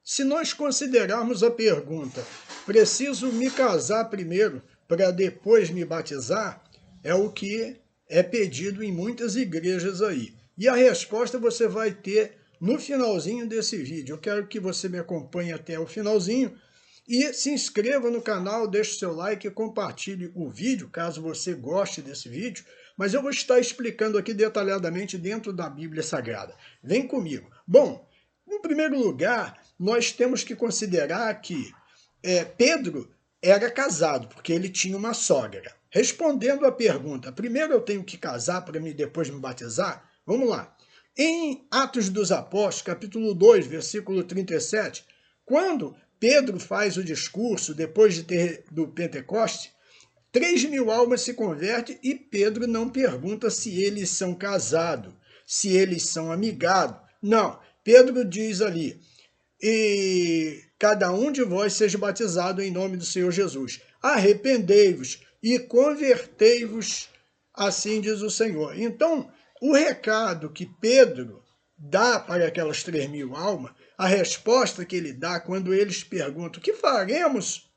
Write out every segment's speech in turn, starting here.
Se nós considerarmos a pergunta, preciso me casar primeiro para depois me batizar, é o que é pedido em muitas igrejas aí. E a resposta você vai ter no finalzinho desse vídeo. Eu quero que você me acompanhe até o finalzinho e se inscreva no canal, deixe o seu like e compartilhe o vídeo, caso você goste desse vídeo. Mas eu vou estar explicando aqui detalhadamente dentro da Bíblia Sagrada. Vem comigo. Bom, em primeiro lugar, nós temos que considerar que Pedro era casado, porque ele tinha uma sogra. Respondendo à pergunta, primeiro eu tenho que casar para depois me batizar? Vamos lá. Em Atos dos Apóstolos, capítulo 2, versículo 37, quando Pedro faz o discurso depois de ter do Pentecoste, 3.000 almas se convertem e Pedro não pergunta se eles são casados, se eles são amigados. Não, Pedro diz ali, e cada um de vós seja batizado em nome do Senhor Jesus. Arrependei-vos e convertei-vos, assim diz o Senhor. Então, o recado que Pedro dá para aquelas 3.000 almas, a resposta que ele dá quando eles perguntam, o que faremos,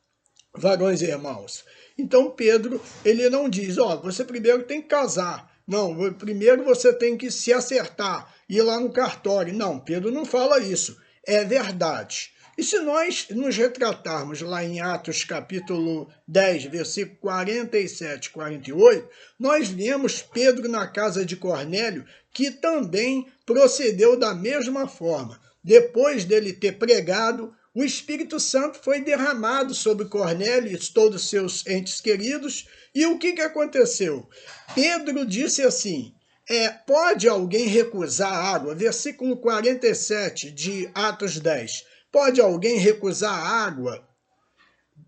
varões e irmãos? Então Pedro, ele não diz, você primeiro tem que casar. Não, primeiro você tem que se acertar, ir lá no cartório. Não, Pedro não fala isso. É verdade. E se nós nos retratarmos lá em Atos capítulo 10, versículo 47 e 48, nós vemos Pedro na casa de Cornélio, que também procedeu da mesma forma. Depois dele ter pregado, o Espírito Santo foi derramado sobre Cornélio e todos os seus entes queridos. E o que aconteceu? Pedro disse assim, pode alguém recusar a água? Versículo 47 de Atos 10. Pode alguém recusar a água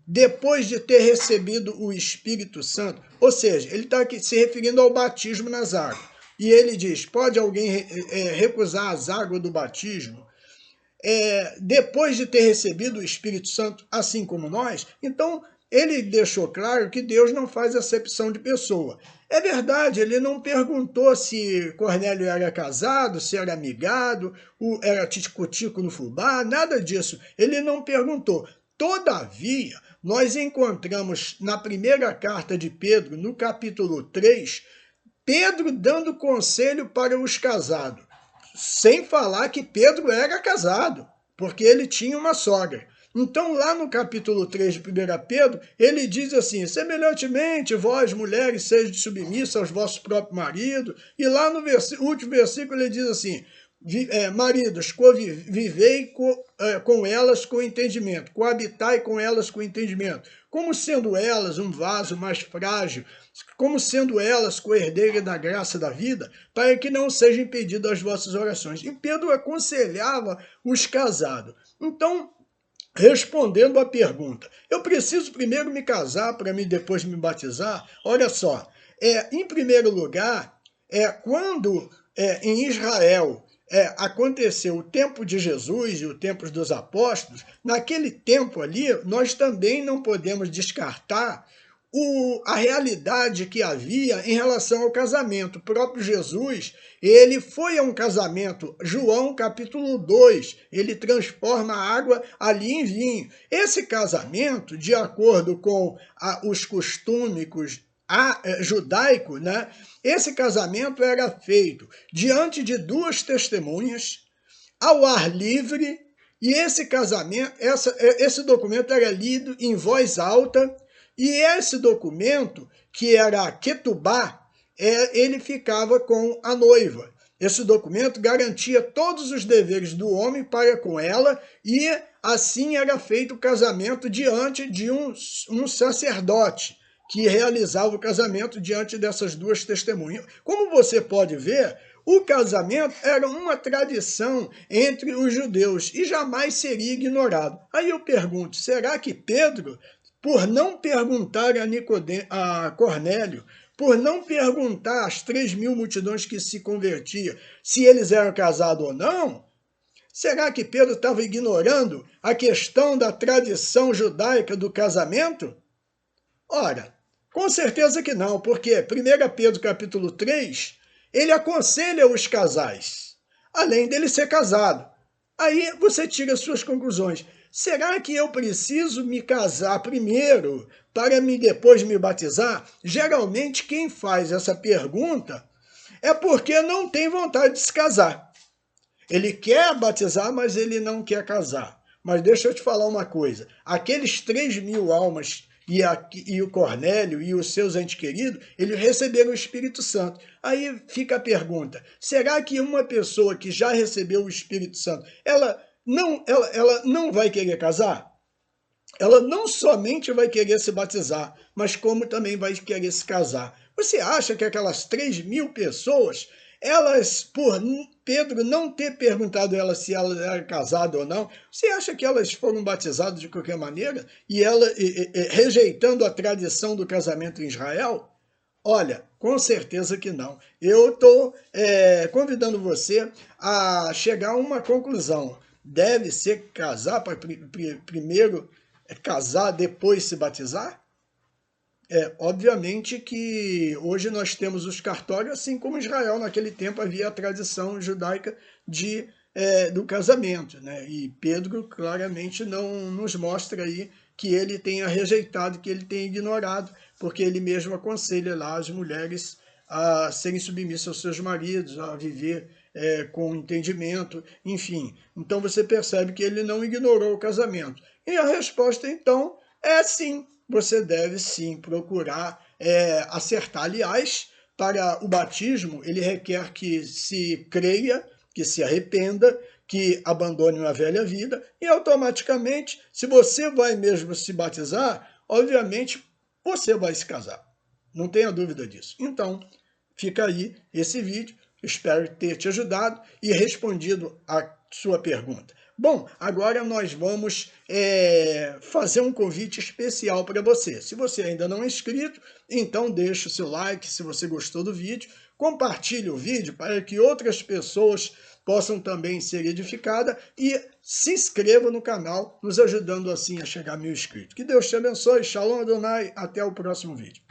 depois de ter recebido o Espírito Santo? Ou seja, ele está aqui se referindo ao batismo nas águas. E ele diz, pode alguém recusar as águas do batismo depois de ter recebido o Espírito Santo, assim como nós? Então, ele deixou claro que Deus não faz acepção de pessoa. É verdade, ele não perguntou se Cornélio era casado, se era amigado, era tico-tico no fubá, nada disso. Ele não perguntou. Todavia, nós encontramos na primeira carta de Pedro, no capítulo 3, Pedro dando conselho para os casados. Sem falar que Pedro era casado, porque ele tinha uma sogra. Então, lá no capítulo 3 de 1 Pedro, ele diz assim, semelhantemente, vós, mulheres, sejam submissas aos vossos próprios maridos. E lá no último versículo ele diz assim, maridos, vivei com elas com entendimento, coabitai com elas com entendimento, como sendo elas um vaso mais frágil, como sendo elas co-herdeira da graça da vida, para que não sejam impedidas as vossas orações. E Pedro aconselhava os casados. Então, respondendo à pergunta, eu preciso primeiro me casar para depois me batizar? Olha só, em primeiro lugar, quando em Israel aconteceu o tempo de Jesus e o tempo dos apóstolos, naquele tempo ali, nós também não podemos descartar a realidade que havia em relação ao casamento. O próprio Jesus, ele foi a um casamento, João capítulo 2, ele transforma a água ali em vinho. Esse casamento, de acordo com os costumes judaico, né? Esse casamento era feito diante de duas testemunhas, ao ar livre, e esse casamento, esse documento era lido em voz alta, e esse documento, que era a Ketubá, ele ficava com a noiva. Esse documento garantia todos os deveres do homem para com ela, e assim era feito o casamento diante de um sacerdote, que realizava o casamento diante dessas duas testemunhas. Como você pode ver, o casamento era uma tradição entre os judeus e jamais seria ignorado. Aí eu pergunto, será que Pedro, por não perguntar a Cornélio, por não perguntar às 3.000 multidões que se convertiam se eles eram casados ou não, será que Pedro estava ignorando a questão da tradição judaica do casamento? Ora, com certeza que não, porque 1 Pedro capítulo 3, ele aconselha os casais, além dele ser casado. Aí você tira suas conclusões. Será que eu preciso me casar primeiro para depois me batizar? Geralmente quem faz essa pergunta é porque não tem vontade de se casar. Ele quer batizar, mas ele não quer casar. Mas deixa eu te falar uma coisa. Aqueles 3.000 almas e o Cornélio e os seus entes queridos, eles receberam o Espírito Santo. Aí fica a pergunta, será que uma pessoa que já recebeu o Espírito Santo, ela não vai querer casar? Ela não somente vai querer se batizar, mas como também vai querer se casar. Você acha que aquelas 3.000 pessoas, elas, por Pedro não ter perguntado a ela se ela era casada ou não, você acha que elas foram batizadas de qualquer maneira? E ela, rejeitando a tradição do casamento em Israel? Olha, com certeza que não. Eu estou convidando você a chegar a uma conclusão. Deve ser casar para primeiro casar, depois se batizar? Obviamente que hoje nós temos os cartórios, assim como Israel naquele tempo havia a tradição judaica do casamento, né? E Pedro claramente não nos mostra aí que ele tenha rejeitado, que ele tenha ignorado, porque ele mesmo aconselha lá as mulheres a serem submissas aos seus maridos, a viver com entendimento, enfim. Então você percebe que ele não ignorou o casamento. E a resposta, então, é sim. Você deve sim procurar acertar. Aliás, para o batismo, ele requer que se creia, que se arrependa, que abandone uma velha vida e automaticamente, se você vai mesmo se batizar, obviamente você vai se casar. Não tenha dúvida disso. Então, fica aí esse vídeo. Espero ter te ajudado e respondido a sua pergunta. Bom, agora nós vamos fazer um convite especial para você. Se você ainda não é inscrito, então deixe o seu like se você gostou do vídeo, compartilhe o vídeo para que outras pessoas possam também ser edificadas e se inscreva no canal, nos ajudando assim a chegar a 1.000 inscritos. Que Deus te abençoe, Shalom Adonai, até o próximo vídeo.